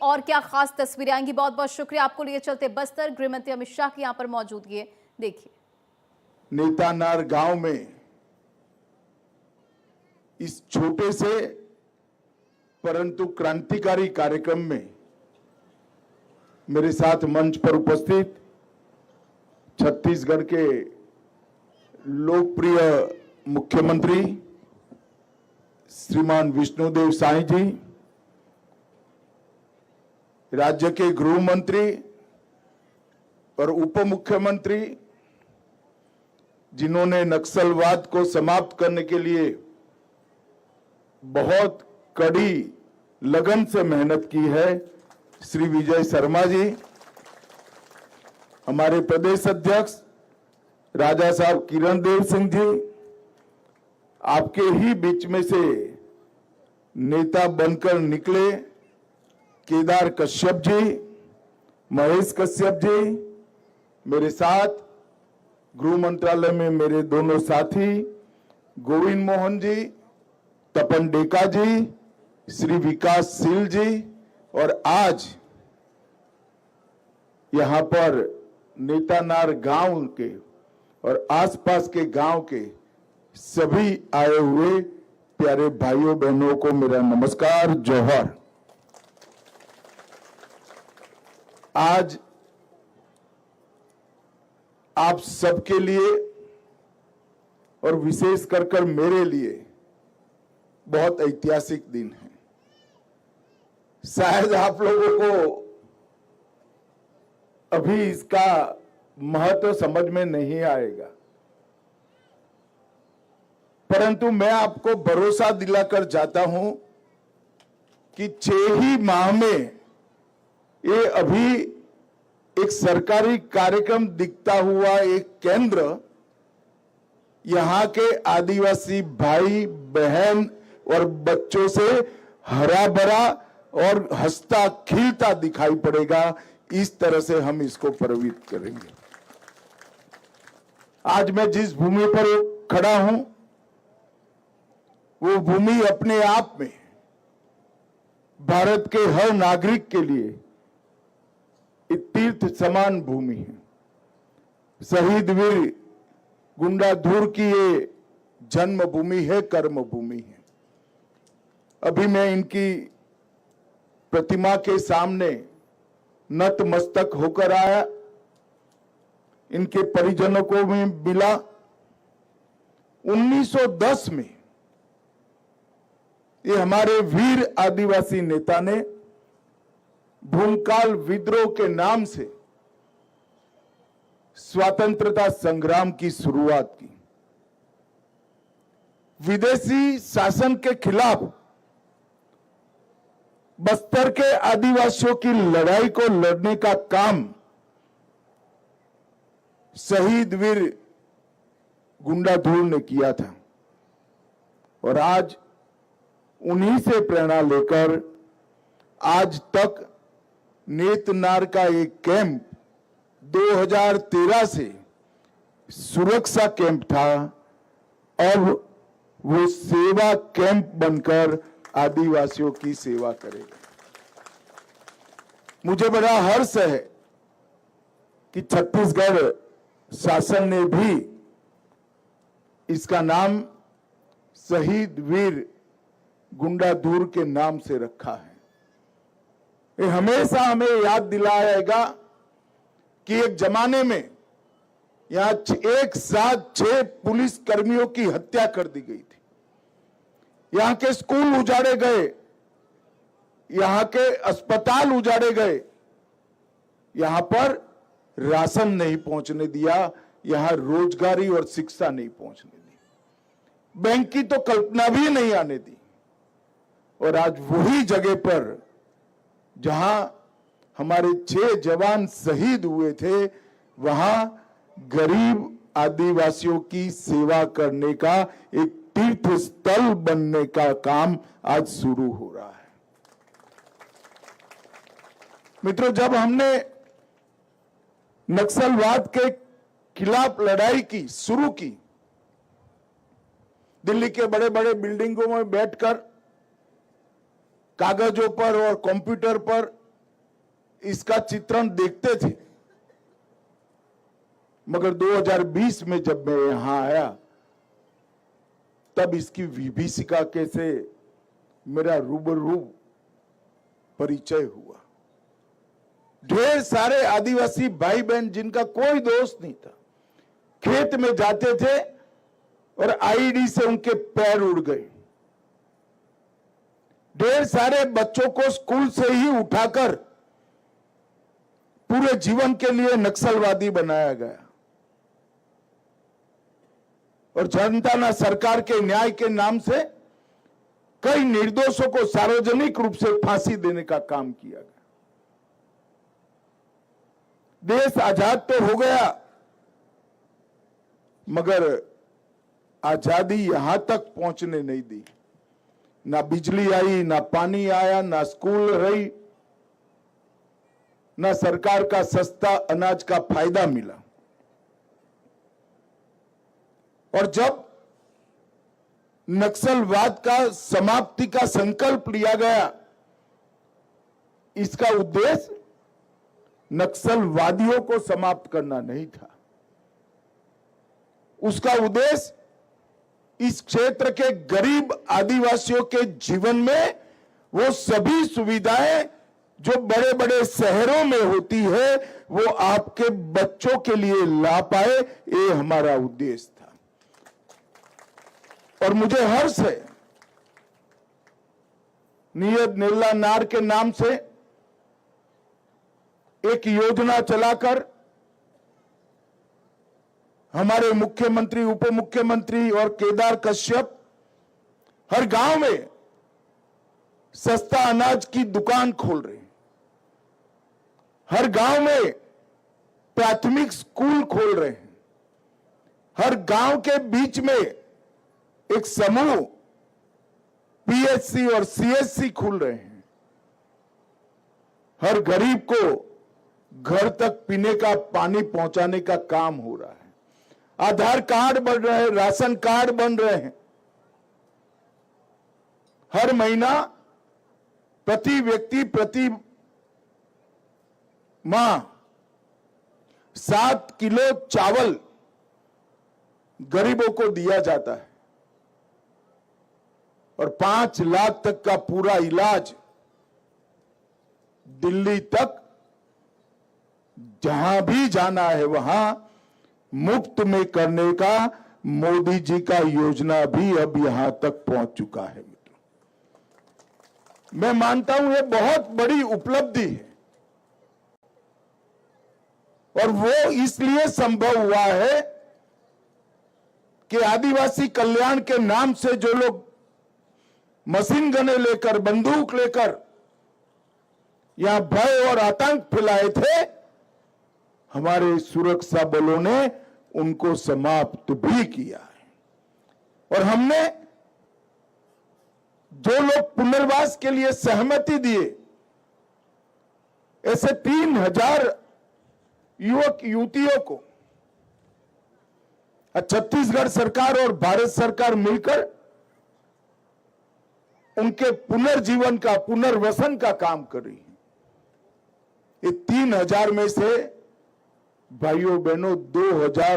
और क्या खास तस्वीरें आएंगी। बहुत बहुत शुक्रिया आपको। लिए चलते बस्तर, गृह मंत्री अमित शाह की यहां पर मौजूदगी है, देखिए। नेतानार गांव में इस छोटे से परंतु क्रांतिकारी कार्यक्रम में मेरे साथ मंच पर उपस्थित छत्तीसगढ़ के लोकप्रिय मुख्यमंत्री श्रीमान विष्णुदेव साई जी, राज्य के गृह मंत्री और उप मुख्यमंत्री, जिन्होंने नक्सलवाद को समाप्त करने के लिए बहुत कड़ी लगन से मेहनत की है, श्री विजय शर्मा जी, हमारे प्रदेश अध्यक्ष राजा साहब किरण देव सिंह जी, आपके ही बीच में से नेता बनकर निकले केदार कश्यप जी, महेश कश्यप जी, मेरे साथ गृह मंत्रालय में मेरे दोनों साथी गोविंद मोहन जी, तपन डेका जी, श्री विकास शील जी, और आज यहां पर नेतानार गांव के और आसपास के गांव के सभी आए हुए प्यारे भाइयों बहनों को मेरा नमस्कार, जोहर। आज आप सबके लिए और विशेष कर मेरे लिए बहुत ऐतिहासिक दिन है। शायद आप लोगों को अभी इसका महत्व समझ में नहीं आएगा, परंतु मैं आपको भरोसा दिलाकर जाता हूं कि 6 ही माह में ये अभी एक सरकारी कार्यक्रम दिखता हुआ एक केंद्र यहां के आदिवासी भाई बहन और बच्चों से हरा भरा और हंसता खिलता दिखाई पड़ेगा। इस तरह से हम इसको प्रभावित करेंगे। आज मैं जिस भूमि पर खड़ा हूं वो भूमि अपने आप में भारत के हर नागरिक के लिए एक तीर्थ समान भूमि है। शहीद वीर गुंडाधुर की ये जन्म भूमि है, कर्म भूमि है। अभी मैं इनकी प्रतिमा के सामने नतमस्तक होकर आया, इनके परिजनों को मैं मिला। 1910 में ये हमारे वीर आदिवासी नेता ने भूमकाल विद्रोह के नाम से स्वतंत्रता संग्राम की शुरुआत की। विदेशी शासन के खिलाफ बस्तर के आदिवासियों की लड़ाई को लड़ने का काम शहीद वीर गुंडाधुर ने किया था, और आज उन्हीं से प्रेरणा लेकर आज तक नेतनार का एक कैंप 2013 से सुरक्षा कैंप था, अब वो सेवा कैंप बनकर आदिवासियों की सेवा करेगा। मुझे बड़ा हर्ष है कि छत्तीसगढ़ शासन ने भी इसका नाम शहीद वीर गुंडाधुर के नाम से रखा है। ये हमेशा हमें याद दिलाएगा कि एक जमाने में यहां एक साथ 6 पुलिस कर्मियों की हत्या कर दी गई थी। यहां के स्कूल उजाड़े गए, यहां के अस्पताल उजाड़े गए, यहां पर राशन नहीं पहुंचने दिया, यहां रोजगारी और शिक्षा नहीं पहुंचने दी, बैंक की तो कल्पना भी नहीं आने दी। और आज वही जगह पर जहां हमारे 6 जवान शहीद हुए थे, वहां गरीब आदिवासियों की सेवा करने का एक तीर्थ स्थल बनने का काम आज शुरू हो रहा है। मित्रों, जब हमने नक्सलवाद के खिलाफ लड़ाई की शुरू की, दिल्ली के बड़े बड़े बिल्डिंगों में बैठकर कागजों पर और कंप्यूटर पर इसका चित्रण देखते थे, मगर 2020 में जब मैं यहां आया तब इसकी विभीषिका कैसे मेरा रूबरू परिचय हुआ। ढेर सारे आदिवासी भाई बहन जिनका कोई दोष नहीं था, खेत में जाते थे और आईडी से उनके पैर उड़ गए। ढेर सारे बच्चों को स्कूल से ही उठाकर पूरे जीवन के लिए नक्सलवादी बनाया गया और जनता ना सरकार के न्याय के नाम से कई निर्दोषों को सार्वजनिक रूप से फांसी देने का काम किया गया। देश आजाद तो हो गया, मगर आजादी यहां तक पहुंचने नहीं दी। ना बिजली आई, ना पानी आया, ना स्कूल रही, ना सरकार का सस्ता अनाज का फायदा मिला। और जब नक्सलवाद का समाप्ति का संकल्प लिया गया, इसका उद्देश्य नक्सलवादियों को समाप्त करना नहीं था। उसका उद्देश्य इस क्षेत्र के गरीब आदिवासियों के जीवन में वो सभी सुविधाएं जो बड़े बड़े शहरों में होती है वो आपके बच्चों के लिए ला पाए, ये हमारा उद्देश्य था। और मुझे हर्ष है, नियत निर्ला नार के नाम से एक योजना चलाकर हमारे मुख्यमंत्री, उप मुख्यमंत्री और केदार कश्यप हर गांव में सस्ता अनाज की दुकान खोल रहे हैं, हर गांव में प्राथमिक स्कूल खोल रहे हैं, हर गांव के बीच में एक समूह पीएचसी और सीएचसी खोल रहे हैं, हर गरीब को घर तक पीने का पानी पहुंचाने का काम हो रहा है, आधार कार्ड बन रहे हैं, राशन कार्ड बन रहे हैं। हर महीना प्रति व्यक्ति प्रति माह 7 किलो चावल गरीबों को दिया जाता है और 5 लाख तक का पूरा इलाज दिल्ली तक जहां भी जाना है वहां मुफ्त में करने का मोदी जी का योजना भी अब यहां तक पहुंच चुका है। मित्रों, मैं मानता हूं ये बहुत बड़ी उपलब्धि है और वो इसलिए संभव हुआ है कि आदिवासी कल्याण के नाम से जो लोग मशीन गने लेकर, बंदूक लेकर यहां भय और आतंक फैलाए थे, हमारे सुरक्षा बलों ने उनको समाप्त भी किया है। और हमने जो लोग पुनर्वास के लिए सहमति दिए, ऐसे 3000 युवक युवतियों को छत्तीसगढ़ सरकार और भारत सरकार मिलकर उनके पुनर्जीवन का, पुनर्वसन का काम कर रही है। ये 3000 में से भाइयों बहनों 2000